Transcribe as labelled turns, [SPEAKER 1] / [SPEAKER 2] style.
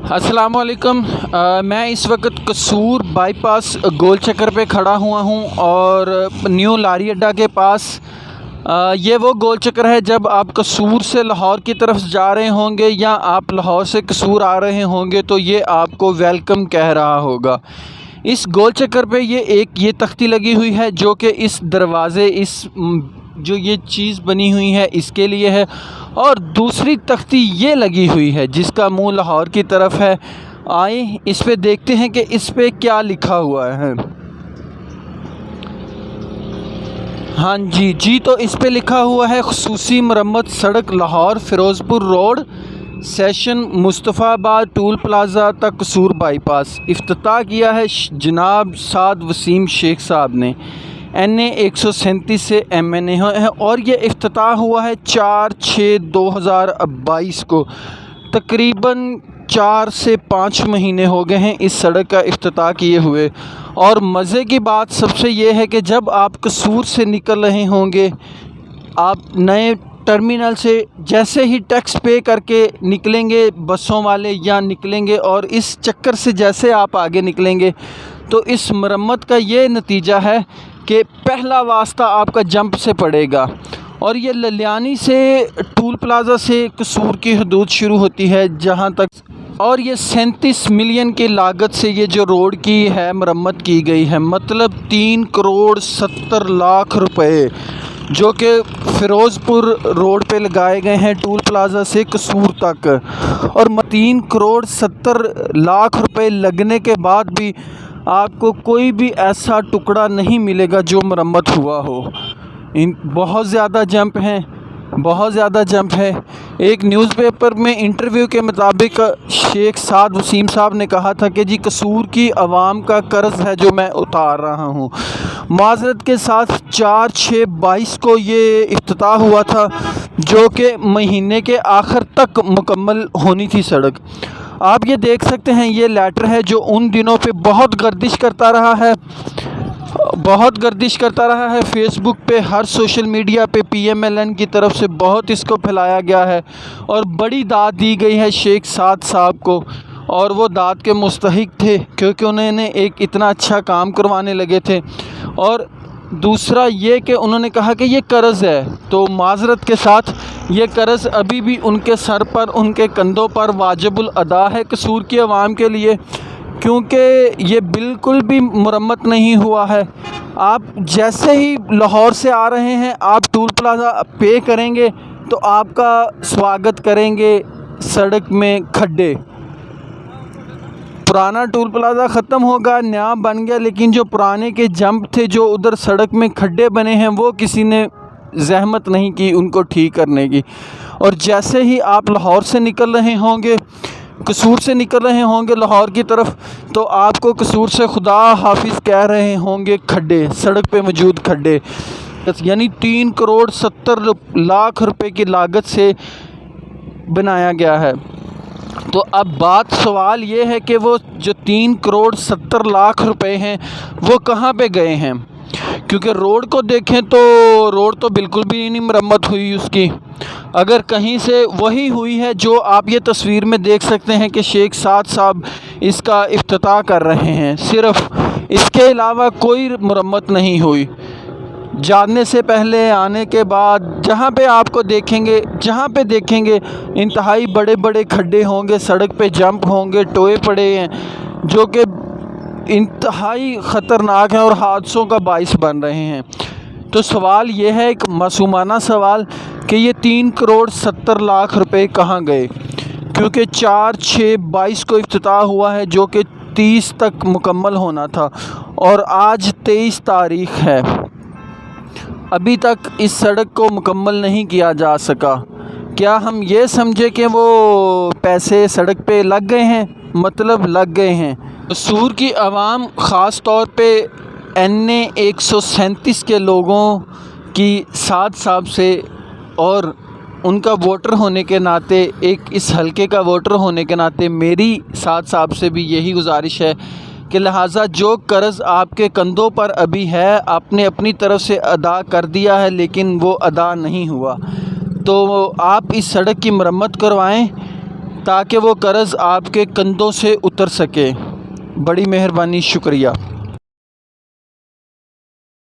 [SPEAKER 1] अस्सलाम वालेकुम। मैं इस वक्त कसूर बाईपास गोल चक्कर पे खड़ा हुआ हूँ और न्यू लारी अड्डा के पास। ये वो गोल चक्कर है जब आप कसूर से लाहौर की तरफ जा रहे होंगे या आप लाहौर से कसूर आ रहे होंगे तो ये आपको वेलकम कह रहा होगा। इस गोल चक्कर पे ये तख्ती लगी हुई है जो कि इस दरवाज़े जो ये चीज़ बनी हुई है इसके लिए है, और दूसरी तख्ती ये लगी हुई है जिसका मुंह लाहौर की तरफ है। आए इस पे देखते हैं कि इस पे क्या लिखा हुआ है। हाँ जी, तो इस पे लिखा हुआ है खुसूसी मरम्मत सड़क Lahore Firozpur road session Mustafabad tool plaza तक कसूर बाईपास। इफ्तिताह किया है जनाब साद वसीम शेख साहब ने। NA 137 से MNA है और ये इफ्तिताह हुआ है 4/6/2022 को। तकरीबन 4 से 5 महीने हो गए हैं इस सड़क का इफ्तिताह किए हुए। और मज़े की बात सबसे ये है कि जब आप कसूर से निकल रहे होंगे, आप नए टर्मिनल से जैसे ही टैक्स पे करके निकलेंगे बसों वाले या निकलेंगे, और इस चक्कर से जैसे आप आगे निकलेंगे तो इस मरम्मत का ये नतीजा है कि पहला वास्ता आपका जंप से पड़ेगा। और ये ललियानी से टूल प्लाज़ा से कसूर की हदूद शुरू होती है जहाँ तक, और ये 37 मिलियन की लागत से ये जो रोड की है मरम्मत की गई है। मतलब 3,70,00,000 रुपए जो कि फ़िरोज़पुर रोड पे लगाए गए हैं टूल प्लाज़ा से कसूर तक। और 3,70,00,000 रुपए लगने के बाद भी आपको कोई भी ऐसा टुकड़ा नहीं मिलेगा जो मरम्मत हुआ हो। बहुत ज़्यादा जंप है। एक न्यूज़पेपर में इंटरव्यू के मुताबिक शेख साद वसीम साहब ने कहा था कि जी कसूर की आवाम का कर्ज़ है जो मैं उतार रहा हूँ। माज़रत के साथ 4/6/22 को ये इफ्तिताह हुआ था जो कि महीने के आखिर तक मुकम्मल होनी थी सड़क। आप ये देख सकते हैं, ये लेटर है जो उन दिनों पे बहुत गर्दिश करता रहा है फेसबुक पे, हर सोशल मीडिया पे PMLN की तरफ से बहुत इसको फैलाया गया है और बड़ी दाद दी गई है शेख साद साहब को। और वो दाद के मुस्तहिक थे क्योंकि उन्होंने एक इतना अच्छा काम करवाने लगे थे। और दूसरा ये कि उन्होंने कहा कि ये कर्ज़ है, तो माज़रत के साथ ये कर्ज़ अभी भी उनके सर पर, उनके कंधों पर वाजिबुल अदा है कसूर की आवाम के लिए, क्योंकि ये बिल्कुल भी मुरम्मत नहीं हुआ है। आप जैसे ही लाहौर से आ रहे हैं, आप टूल प्लाज़ा पे करेंगे तो आपका स्वागत करेंगे सड़क में खड्डे। पुराना टूल प्लाज़ा ख़त्म होगा, नया बन गया, लेकिन जो पुराने के जंप थे, जो उधर सड़क में खड्डे बने हैं, वो किसी ने ज़हमत नहीं की उनको ठीक करने की। और जैसे ही आप लाहौर से निकल रहे होंगे, कसूर से निकल रहे होंगे लाहौर की तरफ, तो आपको कसूर से खुदा हाफिज़ कह रहे होंगे खड्डे, सड़क पे मौजूद खड्डे। यानी 3,70,00,000 रुपए की लागत से बनाया गया है। तो अब सवाल ये है कि वो जो 3,70,00,000 रुपए हैं वो कहाँ पे गए हैं, क्योंकि रोड को देखें तो रोड तो बिल्कुल भी नहीं मरम्मत हुई उसकी। अगर कहीं से वही हुई है जो आप ये तस्वीर में देख सकते हैं कि शेख साद साहब इसका इफ्तिताह कर रहे हैं, सिर्फ इसके अलावा कोई मरम्मत नहीं हुई। जाने से पहले, आने के बाद, जहाँ पे देखेंगे इंतहाई बड़े बड़े खड्डे होंगे, सड़क पे जंप होंगे, टोए पड़े हैं जो कि इंतहाई ख़तरनाक हैं और हादसों का बाइस बन रहे हैं। तो सवाल ये है, एक मासूमाना सवाल, कि ये 3,70,00,000 रुपए कहाँ गए, क्योंकि 4/6/22 को इफ्तिताह हुआ है जो कि 30 तक मुकम्मल होना था और आज 23 तारीख़ है। अभी तक इस सड़क को मुकम्मल नहीं किया जा सका। क्या हम ये समझे कि वो पैसे सड़क पे लग गए हैं? मतलब लग गए हैं। कसूर की आवाम ख़ास तौर पे NA 137 के लोगों की साद साहब से और उनका वोटर होने के नाते, एक इस हलके का वोटर होने के नाते मेरी साद साहब से भी यही गुजारिश है कि लिहाजा जो कर्ज़ आपके कंधों पर अभी है, आपने अपनी तरफ से अदा कर दिया है लेकिन वो अदा नहीं हुआ, तो आप इस सड़क की मरम्मत करवाएं। تاکہ وہ قرض آپ کے کندھوں سے اتر سکے۔ بڑی مہربانی، شکریہ۔